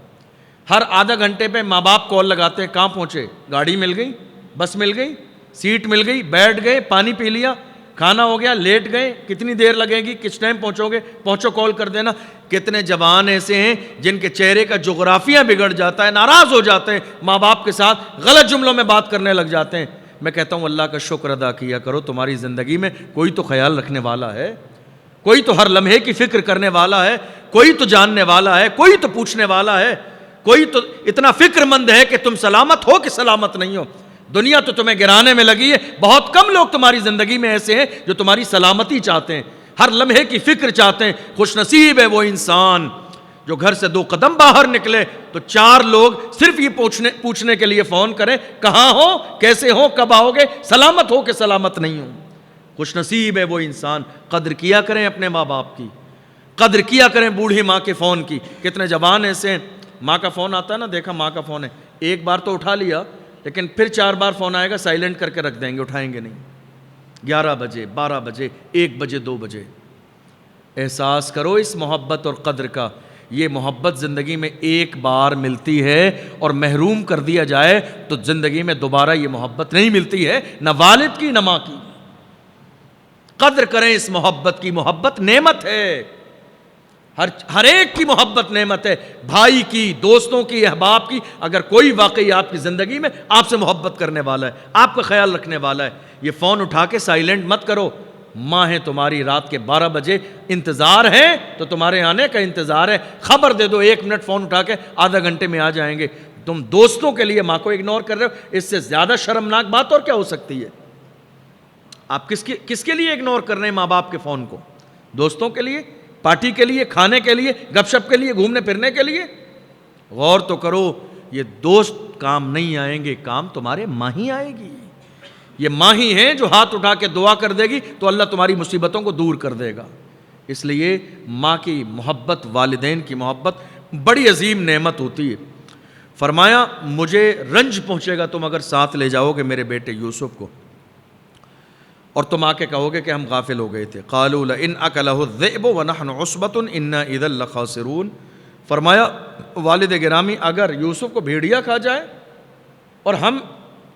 ہر آدھا گھنٹے پہ ماں باپ کال لگاتے ہیں، کہاں پہنچے، گاڑی مل گئی، بس مل گئی، سیٹ مل گئی، بیٹھ گئے، پانی پی لیا، کھانا ہو گیا، لیٹ گئے، کتنی دیر لگے گی، کس ٹائم پہنچو گے، پہنچو کال کر دینا۔ کتنے جوان ایسے ہیں جن کے چہرے کا جغرافیہ بگڑ جاتا ہے، ناراض ہو جاتے ہیں ماں باپ کے ساتھ، غلط جملوں میں بات کرنے لگ جاتے ہیں۔ میں کہتا ہوں اللہ کا شکر ادا کیا کرو، تمہاری زندگی میں کوئی تو خیال رکھنے والا ہے، کوئی تو ہر لمحے کی فکر کرنے والا ہے، کوئی تو جاننے والا ہے، کوئی تو پوچھنے والا ہے، کوئی تو اتنا فکر مند ہے کہ تم سلامت ہو کہ سلامت نہیں ہو۔ دنیا تو تمہیں گرانے میں لگی ہے، بہت کم لوگ تمہاری زندگی میں ایسے ہیں جو تمہاری سلامتی چاہتے ہیں، ہر لمحے کی فکر چاہتے ہیں۔ خوش نصیب ہے وہ انسان جو گھر سے 2 قدم باہر نکلے تو 4 لوگ صرف یہ پوچھنے کے لیے فون کریں کہاں ہو، کیسے ہو، کب آؤ گے، سلامت ہو کہ سلامت نہیں ہو۔ خوش نصیب ہے وہ انسان۔ قدر کیا کریں اپنے ماں باپ کی، قدر کیا کریں بوڑھی ماں کے فون کی۔ کتنے جوان ایسے ہیں، ماں کا فون آتا ہے نا، دیکھا ماں کا فون ہے، ایک بار تو اٹھا لیا، لیکن پھر 4 بار فون آئے گا سائلنٹ کر کے رکھ دیں گے، اٹھائیں گے نہیں۔ 11 بجے، 12 بجے، 1 بجے، 2 بجے۔ احساس کرو اس محبت اور قدر کا۔ یہ محبت زندگی میں ایک بار ملتی ہے، اور محروم کر دیا جائے تو زندگی میں دوبارہ یہ محبت نہیں ملتی ہے، نہ والد کی نہ ماں کی۔ قدر کریں اس محبت کی، محبت نعمت ہے، ہر ایک کی محبت نعمت ہے، بھائی کی، دوستوں کی، احباب کی۔ اگر کوئی واقعی آپ کی زندگی میں آپ سے محبت کرنے والا ہے، آپ کا خیال رکھنے والا ہے، یہ فون اٹھا کے سائلنٹ مت کرو۔ ماں ہے تمہاری، رات کے 12 بجے انتظار ہے تو تمہارے آنے کا انتظار ہے، خبر دے دو، 1 منٹ فون اٹھا کے آدھا گھنٹے میں آ جائیں گے۔ تم دوستوں کے لیے ماں کو اگنور کر رہے ہو، اس سے زیادہ شرمناک بات اور کیا ہو سکتی ہے؟ آپ کس کے لیے اگنور کر رہے ہیں ماں باپ کے فون کو؟ دوستوں کے لیے، پارٹی کے لیے، کھانے کے لیے، گپ شپ کے لیے، گھومنے پھرنے کے لیے؟ غور تو کرو، یہ دوست کام نہیں آئیں گے، کام تمہارے ماں ہی آئے گی۔ یہ ماں ہی ہیں جو ہاتھ اٹھا کے دعا کر دے گی تو اللہ تمہاری مصیبتوں کو دور کر دے گا۔ اس لیے ماں کی محبت، والدین کی محبت بڑی عظیم نعمت ہوتی ہے۔ فرمایا مجھے رنج پہنچے گا تم اگر ساتھ لے جاؤ گے میرے بیٹے یوسف کو، اور تم آ کے کہو گے کہ ہم غافل ہو گئے تھے۔ قالوا لئن اکلہ الذئب ونحن عصبۃ انا اذا لخاسرون۔ فرمایا والد گرامی اگر یوسف کو بھیڑیا کھا جائے اور ہم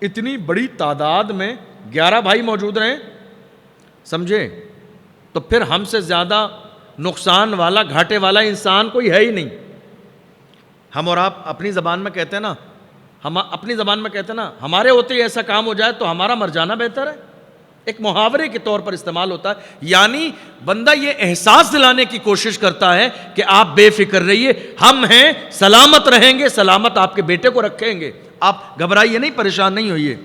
اتنی بڑی تعداد میں 11 بھائی موجود رہیں، سمجھے، تو پھر ہم سے زیادہ نقصان والا، گھاٹے والا انسان کوئی ہے ہی نہیں۔ ہم اور آپ اپنی زبان میں کہتے ہیں نا، ہمارے ہوتے ہی ایسا کام ہو جائے تو ہمارا مر جانا بہتر ہے۔ ایک محاورے کے طور پر استعمال ہوتا ہے، یعنی بندہ یہ احساس دلانے کی کوشش کرتا ہے کہ آپ بے فکر رہیے، ہم ہیں، سلامت رہیں گے، سلامت آپ کے بیٹے کو رکھیں گے، آپ گھبرائیے نہیں، پریشان نہیں ہوئیے۔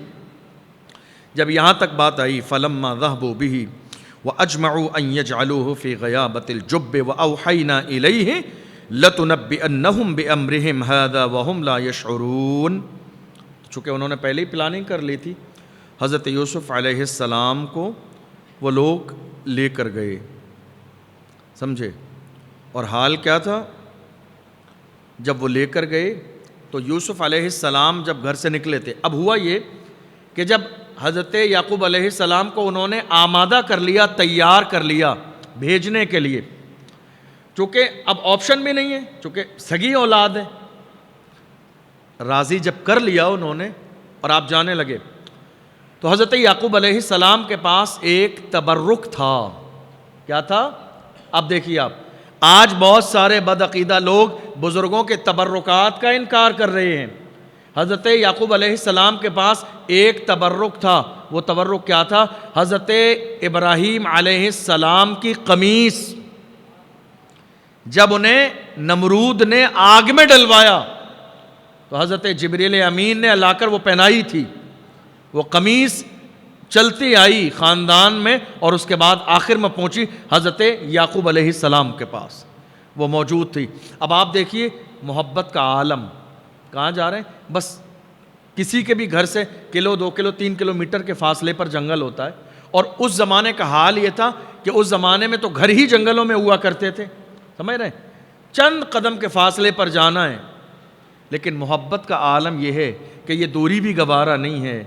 جب یہاں تک بات آئی فلما ذهبوا به واجمعوا ان يجعلوه في غيابة الجب واوحينا اليه لتنبئنهم بامرهم هذا وهم لا يشعرون۔ چونکہ انہوں نے پہلے ہی پلاننگ کر لی تھی، حضرت یوسف علیہ السلام کو وہ لوگ لے کر گئے، سمجھے، اور حال کیا تھا جب وہ لے کر گئے تو یوسف علیہ السلام جب گھر سے نکلے تھے، اب ہوا یہ کہ جب حضرت یعقوب علیہ السلام کو انہوں نے آمادہ کر لیا، تیار کر لیا بھیجنے کے لیے، چونکہ اب آپشن بھی نہیں ہے، چونکہ سگی اولاد ہے، راضی جب کر لیا انہوں نے اور آپ جانے لگے، تو حضرت یعقوب علیہ السلام کے پاس ایک تبرک تھا۔ کیا تھا؟ اب دیکھیے آپ، آج بہت سارے بدعقیدہ لوگ بزرگوں کے تبرکات کا انکار کر رہے ہیں۔ حضرت یعقوب علیہ السلام کے پاس ایک تبرک تھا، وہ تبرک کیا تھا؟ حضرت ابراہیم علیہ السلام کی قمیص، جب انہیں نمرود نے آگ میں ڈلوایا تو حضرت جبریل امین نے لا کر وہ پہنائی تھی، وہ قمیص چلتی آئی خاندان میں اور اس کے بعد آخر میں پہنچی حضرت یعقوب علیہ السلام کے پاس، وہ موجود تھی۔ اب آپ دیکھیے محبت کا عالم، کہاں جا رہے ہیں؟ بس کسی کے بھی گھر سے 1 کلو 2 کلو 3 کلومیٹر کے فاصلے پر جنگل ہوتا ہے، اور اس زمانے کا حال یہ تھا کہ اس زمانے میں تو گھر ہی جنگلوں میں ہوا کرتے تھے، سمجھ رہے ہیں، چند قدم کے فاصلے پر جانا ہے۔ لیکن محبت کا عالم یہ ہے کہ یہ دوری بھی گوارا نہیں ہے،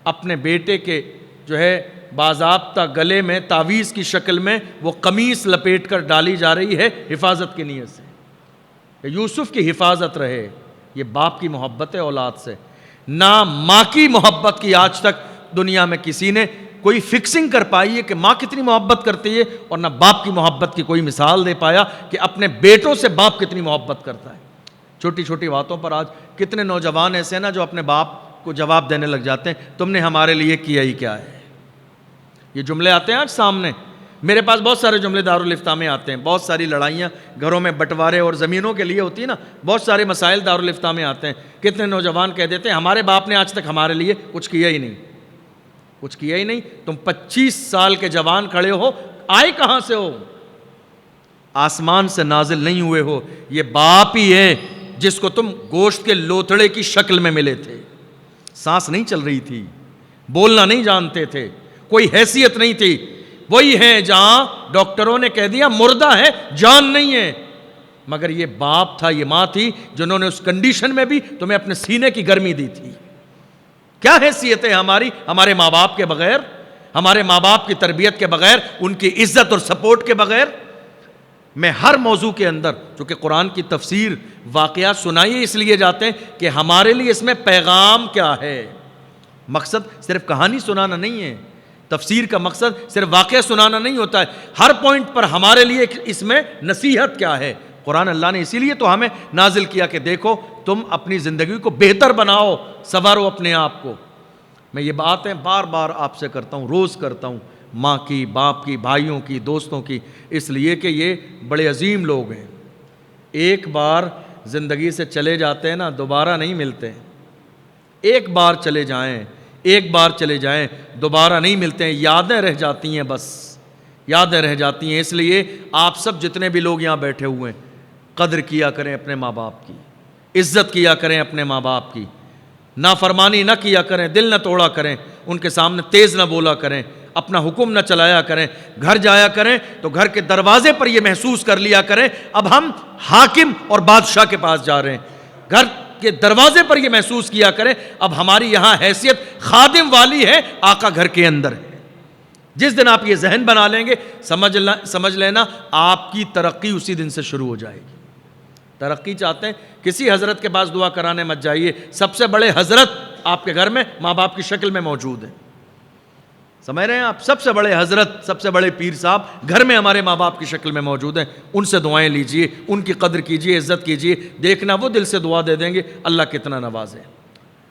اپنے بیٹے کے جو ہے باضابطہ گلے میں تعویذ کی شکل میں وہ قمیص لپیٹ کر ڈالی جا رہی ہے حفاظت کی نیت سے، کہ یوسف کی حفاظت رہے۔ یہ باپ کی محبت ہے اولاد سے، نہ ماں کی محبت کی آج تک دنیا میں کسی نے کوئی فکسنگ کر پائی ہے کہ ماں کتنی محبت کرتی ہے، اور نہ باپ کی محبت کی کوئی مثال دے پایا کہ اپنے بیٹوں سے باپ کتنی محبت کرتا ہے۔ چھوٹی چھوٹی باتوں پر آج کتنے نوجوان ایسے ہیں نا جو اپنے باپ کو جواب دینے لگ جاتے ہیں، تم نے ہمارے لیے کیا ہی کیا ہے۔ یہ جملے آتے ہیں آج سامنے، میرے پاس بہت سارے جملے دارالافتاء میں آتے ہیں، بہت ساری لڑائیاں گھروں میں بٹوارے اور زمینوں کے لیے ہوتی ہے نا، بہت سارے مسائل دارالافتاء میں آتے ہیں۔ کتنے نوجوان کہہ دیتے ہیں ہمارے باپ نے آج تک ہمارے لیے کچھ کیا ہی نہیں، کچھ کیا ہی نہیں۔ تم 25 سال کے جوان کھڑے ہو، آئے کہاں سے ہو؟ آسمان سے نازل نہیں ہوئے ہو، یہ باپ ہی ہے جس کو تم گوشت کے لوتھڑے کی شکل میں ملے تھے، سانس نہیں چل رہی تھی، بولنا نہیں جانتے تھے، کوئی حیثیت نہیں تھی، وہی ہے جہاں ڈاکٹروں نے کہہ دیا مردہ ہے، جان نہیں ہے، مگر یہ باپ تھا، یہ ماں تھی جنہوں نے اس کنڈیشن میں بھی تمہیں اپنے سینے کی گرمی دی تھی۔ کیا حیثیت ہے ہماری ہمارے ماں باپ کے بغیر، ہمارے ماں باپ کی تربیت کے بغیر، ان کی عزت اور سپورٹ کے بغیر؟ میں ہر موضوع کے اندر چونکہ قرآن کی تفسیر واقعات سنائیے اس لیے جاتے ہیں کہ ہمارے لیے اس میں پیغام کیا ہے۔ مقصد صرف کہانی سنانا نہیں ہے، تفسیر کا مقصد صرف واقعہ سنانا نہیں ہوتا ہے، ہر پوائنٹ پر ہمارے لیے اس میں نصیحت کیا ہے۔ قرآن اللہ نے اسی لیے تو ہمیں نازل کیا کہ دیکھو تم اپنی زندگی کو بہتر بناؤ، سنوارو اپنے آپ کو۔ میں یہ باتیں بار بار آپ سے کرتا ہوں، روز کرتا ہوں، ماں کی، باپ کی، بھائیوں کی، دوستوں کی، اس لیے کہ یہ بڑے عظیم لوگ ہیں، ایک بار زندگی سے چلے جاتے ہیں نا، دوبارہ نہیں ملتے۔ ایک بار چلے جائیں، ایک بار چلے جائیں، دوبارہ نہیں ملتے ہیں، یادیں رہ جاتی ہیں، بس یادیں رہ جاتی ہیں۔ اس لیے آپ سب جتنے بھی لوگ یہاں بیٹھے ہوئے ہیں، قدر کیا کریں اپنے ماں باپ کی، عزت کیا کریں اپنے ماں باپ کی، نافرمانی نہ کیا کریں، دل نہ توڑا کریں، ان کے سامنے تیز نہ بولا کریں، اپنا حکم نہ چلایا کریں، گھر جایا کریں تو گھر کے دروازے پر یہ محسوس کر لیا کریں اب ہم حاکم اور بادشاہ کے پاس جا رہے ہیں، گھر کے دروازے پر یہ محسوس کیا کریں اب ہماری یہاں حیثیت خادم والی ہے، آقا گھر کے اندر ہے۔ جس دن آپ یہ ذہن بنا لیں گے، سمجھ لینا آپ کی ترقی اسی دن سے شروع ہو جائے گی۔ ترقی چاہتے ہیں کسی حضرت کے پاس دعا کرانے مت جائیے، سب سے بڑے حضرت آپ کے گھر میں ماں باپ کی شکل میں موجود ہیں، سمجھ رہے ہیں آپ؟ سب سے بڑے حضرت، سب سے بڑے پیر صاحب گھر میں ہمارے ماں باپ کی شکل میں موجود ہیں، ان سے دعائیں لیجئے، ان کی قدر کیجئے، عزت کیجئے، دیکھنا وہ دل سے دعا دے دیں گے، اللہ کتنا نوازے۔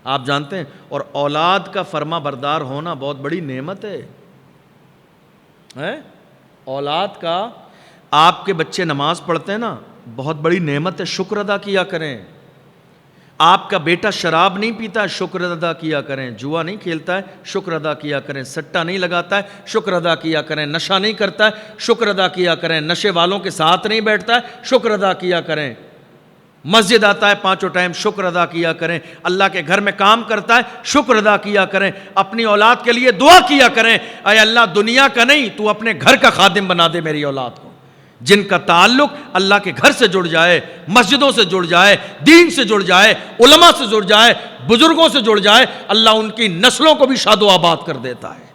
آپ جانتے ہیں، اور اولاد کا فرما بردار ہونا بہت بڑی نعمت ہے۔ اولاد کا، آپ کے بچے نماز پڑھتے ہیں نا، بہت بڑی نعمت ہے، شکر ادا کیا کریں۔ آپ کا بیٹا شراب نہیں پیتا ہے، شکر ادا کیا کریں۔ جوا نہیں کھیلتا ہے، شکر ادا کیا کریں۔ سٹا نہیں لگاتا ہے، شکر ادا کیا کریں۔ نشہ نہیں کرتا ہے، شکر ادا کیا کریں۔ نشے والوں کے ساتھ نہیں بیٹھتا ہے، شکر ادا کیا کریں۔ مسجد آتا ہے 5 ٹائم، شکر ادا کیا کریں۔ اللہ کے گھر میں کام کرتا ہے، شکر ادا کیا کریں۔ اپنی اولاد کے لیے دعا کیا کریں، اے اللہ دنیا کا نہیں، تو اپنے گھر کا خادم بنا دے میری اولاد کو، جن کا تعلق اللہ کے گھر سے جڑ جائے، مسجدوں سے جڑ جائے، دین سے جڑ جائے، علماء سے جڑ جائے، بزرگوں سے جڑ جائے، اللہ ان کی نسلوں کو بھی شاد و آباد کر دیتا ہے۔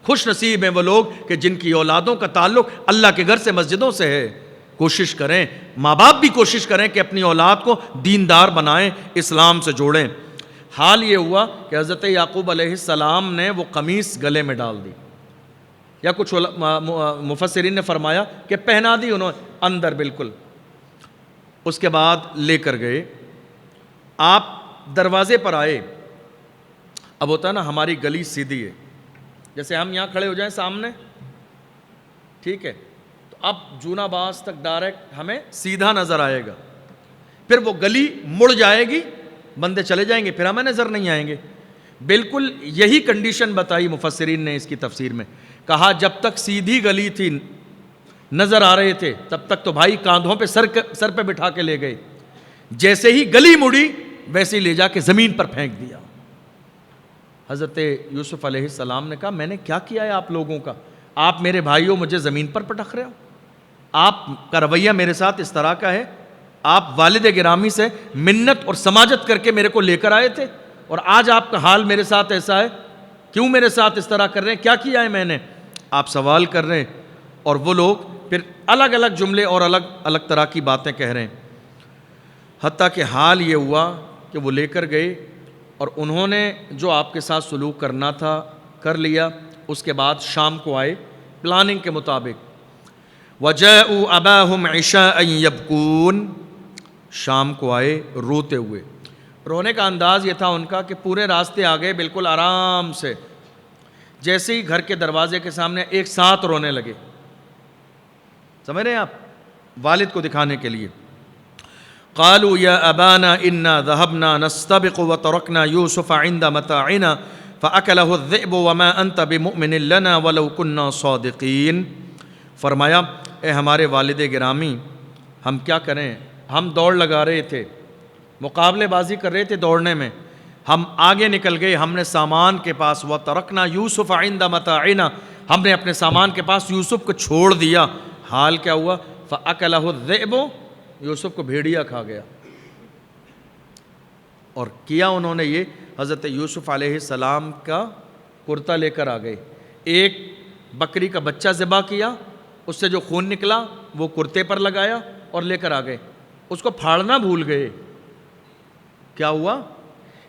خوش نصیب ہیں وہ لوگ کہ جن کی اولادوں کا تعلق اللہ کے گھر سے، مسجدوں سے ہے۔ کوشش کریں، ماں باپ بھی کوشش کریں کہ اپنی اولاد کو دیندار بنائیں، اسلام سے جوڑیں۔ حال یہ ہوا کہ حضرت یعقوب علیہ السلام نے وہ قمیص گلے میں ڈال دی، یا کچھ مفسرین نے فرمایا کہ پہنا دی انہوں اندر بالکل۔ اس کے بعد لے کر گئے، آپ دروازے پر آئے۔ اب ہوتا ہے نا ہماری گلی سیدھی ہے، جیسے ہم یہاں کھڑے ہو جائیں سامنے، ٹھیک ہے، تو اب جونا باز تک ڈائریکٹ ہمیں سیدھا نظر آئے گا، پھر وہ گلی مڑ جائے گی، بندے چلے جائیں گے، پھر ہمیں نظر نہیں آئیں گے۔ بالکل یہی کنڈیشن بتائی مفسرین نے اس کی تفسیر میں، کہا جب تک سیدھی گلی تھی نظر آ رہے تھے تب تک تو بھائی کاندھوں پہ سر پہ بٹھا کے لے گئے، جیسے ہی گلی مڑی ویسے ہی لے جا کے زمین پر پھینک دیا۔ حضرت یوسف علیہ السلام نے کہا میں نے کیا کیا ہے آپ لوگوں کا، آپ میرے بھائیوں مجھے زمین پر پٹک رہے ہو، آپ کا رویہ میرے ساتھ اس طرح کا ہے، آپ والد گرامی سے منت اور سماجت کر کے میرے کو لے کر آئے تھے، اور آج آپ کا حال میرے ساتھ ایسا ہے، کیوں میرے ساتھ اس طرح کر رہے ہیں، کیا کیا ہے میں نے؟ آپ سوال کر رہے ہیں، اور وہ لوگ پھر الگ الگ جملے اور الگ الگ طرح کی باتیں کہہ رہے ہیں، حتیٰ کہ حال یہ ہوا کہ وہ لے کر گئے اور انہوں نے جو آپ کے ساتھ سلوک کرنا تھا کر لیا. اس کے بعد شام کو آئے پلاننگ کے مطابق. وَجَاءُوا أَبَاهُمْ عِشَاءً يَبْكُونَ, شام کو آئے روتے ہوئے. رونے کا انداز یہ تھا ان کا کہ پورے راستے آگے بالکل آرام سے, جیسے ہی گھر کے دروازے کے سامنے ایک ساتھ رونے لگے. سمجھ رہے ہیں آپ, والد کو دکھانے کے لیے. قالوا یا ابانا انا ذهبنا نستبق وتركنا يوسف عند متاعنا فاكله الذئب وما انت بمؤمن لنا ولو كنا صادقين. فرمایا اے ہمارے والد گرامی, ہم کیا کریں, ہم دوڑ لگا رہے تھے, مقابلے بازی کر رہے تھے دوڑنے میں, ہم آگے نکل گئے, ہم نے سامان کے پاس وترکنا یوسف عند متاعنا, ہم نے اپنے سامان کے پاس یوسف کو چھوڑ دیا. حال کیا ہوا, فاکلہ الذئب, یوسف کو بھیڑیا کھا گیا. اور کیا انہوں نے یہ, حضرت یوسف علیہ السلام کا کرتا لے کر آ گئے, ایک بکری کا بچہ ذبح کیا, اس سے جو خون نکلا وہ کرتے پر لگایا اور لے کر آ گئے. اس کو پھاڑنا بھول گئے. کیا ہوا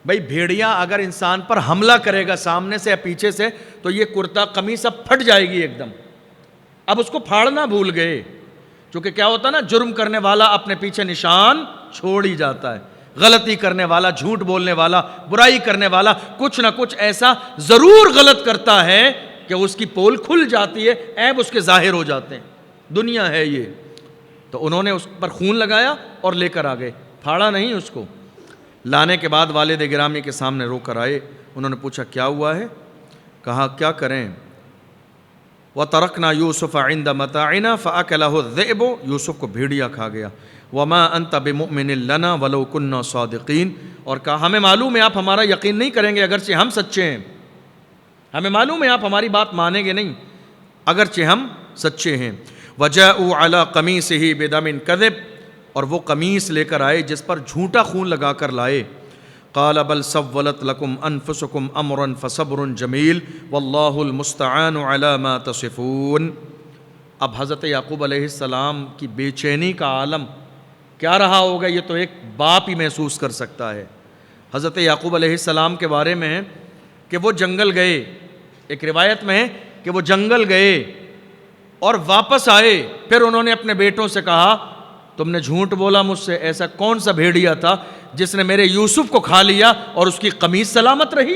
بھائی, بھیڑیا اگر انسان پر حملہ کرے گا سامنے سے یا پیچھے سے تو یہ کرتا قمیص اب پھٹ جائے گی ایک دم. اب اس کو پھاڑنا بھول گئے, چونکہ کیا ہوتا نا, جرم کرنے والا اپنے پیچھے نشان چھوڑ ہی جاتا ہے. غلطی کرنے والا, جھوٹ بولنے والا, برائی کرنے والا کچھ نہ کچھ ایسا ضرور غلط کرتا ہے کہ اس کی پول کھل جاتی ہے, عیب اس کے ظاہر ہو جاتے ہیں. دنیا ہے یہ. تو انہوں نے اس پر خون لگایا اور لے کر آ گئے, پھاڑا نہیں اس کو. لانے کے بعد والد گرامی کے سامنے رو کر آئے. انہوں نے پوچھا کیا ہوا ہے؟ کہا کیا کریں, وَتَرَكْنَا يُوسُفَ عِنْدَ مَتَاعِنَا فَأَكَلَهُ الذِّئْبُ, یوسف کو بھیڑیا کھا گیا. وَمَا أَنْتَ بِمُؤْمِنٍ لَنَا وَلَوْ كُنَّا صَادِقِينَ, اور کہا ہمیں معلوم ہے آپ ہمارا یقین نہیں کریں گے اگرچہ ہم سچے ہیں. ہمیں معلوم ہے آپ ہماری بات مانیں گے نہیں اگرچہ ہم سچے ہیں. وَجَاءُوا عَلَىٰ قَمِيصِهِ بِدَمٍ كَذِبٍ, اور وہ قمیص لے کر آئے جس پر جھوٹا خون لگا کر لائے. قال بل سولت لكم انفسكم امرا فصبر جمیل واللہ المستعان علی ما تصفون. اب حضرت یعقوب علیہ السلام کی بے چینی کا عالم کیا رہا ہوگا, یہ تو ایک باپ ہی محسوس کر سکتا ہے. حضرت یعقوب علیہ السلام کے بارے میں ہے کہ وہ جنگل گئے, ایک روایت میں ہے کہ وہ جنگل گئے اور واپس آئے. پھر انہوں نے اپنے بیٹوں سے کہا تم نے جھوٹ بولا مجھ سے, ایسا کون سا بھیڑیا تھا جس نے میرے یوسف کو کھا لیا اور اس کی قمیص سلامت رہی,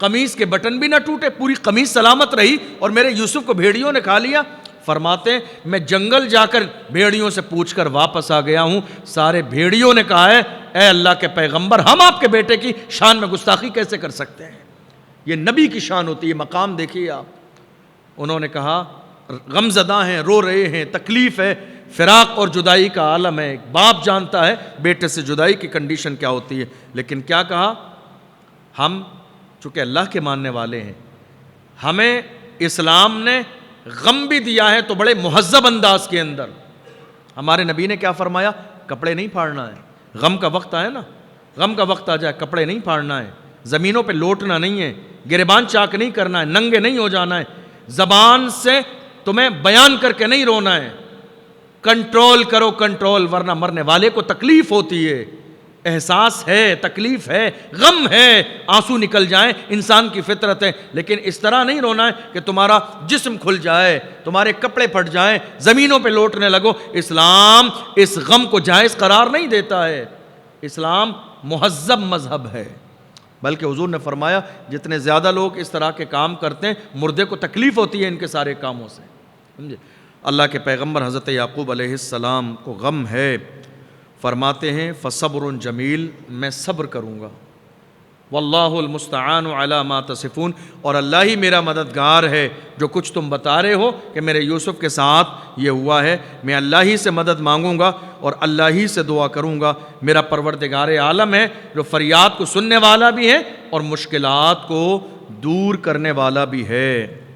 قمیص کے بٹن بھی نہ ٹوٹے, پوری قمیص سلامت رہی, اور میرے یوسف کو بھیڑیوں نے کھا لیا. فرماتے ہیں میں جنگل جا کر بھیڑیوں سے پوچھ کر واپس آ گیا ہوں, سارے بھیڑیوں نے کہا ہے اے اللہ کے پیغمبر ہم آپ کے بیٹے کی شان میں گستاخی کیسے کر سکتے ہیں, یہ نبی کی شان ہوتی ہے, مقام دیکھیے آپ. انہوں نے کہا غمزدہ ہیں, رو رہے ہیں, تکلیف ہے, فراق اور جدائی کا عالم ہے, باپ جانتا ہے بیٹے سے جدائی کی کنڈیشن کیا ہوتی ہے. لیکن کیا کہا, ہم چونکہ اللہ کے ماننے والے ہیں, ہمیں اسلام نے غم بھی دیا ہے تو بڑے مہذب انداز کے اندر. ہمارے نبی نے کیا فرمایا, کپڑے نہیں پھاڑنا ہے, غم کا وقت آئے نا, غم کا وقت آ جائے کپڑے نہیں پھاڑنا ہے, زمینوں پہ لوٹنا نہیں ہے, گریبان چاک نہیں کرنا ہے, ننگے نہیں ہو جانا ہے, زبان سے تمہیں بیان کر کے نہیں رونا ہے, کنٹرول کرو کنٹرول, ورنہ مرنے والے کو تکلیف ہوتی ہے, احساس ہے, تکلیف ہے, غم ہے, آنسو نکل جائیں, انسان کی فطرت ہے. لیکن اس طرح نہیں رونا ہے کہ تمہارا جسم کھل جائے, تمہارے کپڑے پھٹ جائیں, زمینوں پہ لوٹنے لگو. اسلام اس غم کو جائز قرار نہیں دیتا ہے. اسلام مہذب مذہب ہے. بلکہ حضور نے فرمایا جتنے زیادہ لوگ اس طرح کے کام کرتے ہیں مردے کو تکلیف ہوتی ہے ان کے سارے کاموں سے. سمجھے, اللہ کے پیغمبر حضرت یعقوب علیہ السلام کو غم ہے, فرماتے ہیں فصبر جمیل, میں صبر کروں گا, واللہ المستعان علی ما تصفون, اور اللہ ہی میرا مددگار ہے جو کچھ تم بتا رہے ہو کہ میرے یوسف کے ساتھ یہ ہوا ہے, میں اللہ ہی سے مدد مانگوں گا اور اللہ ہی سے دعا کروں گا. میرا پروردگار عالم ہے جو فریاد کو سننے والا بھی ہے اور مشکلات کو دور کرنے والا بھی ہے.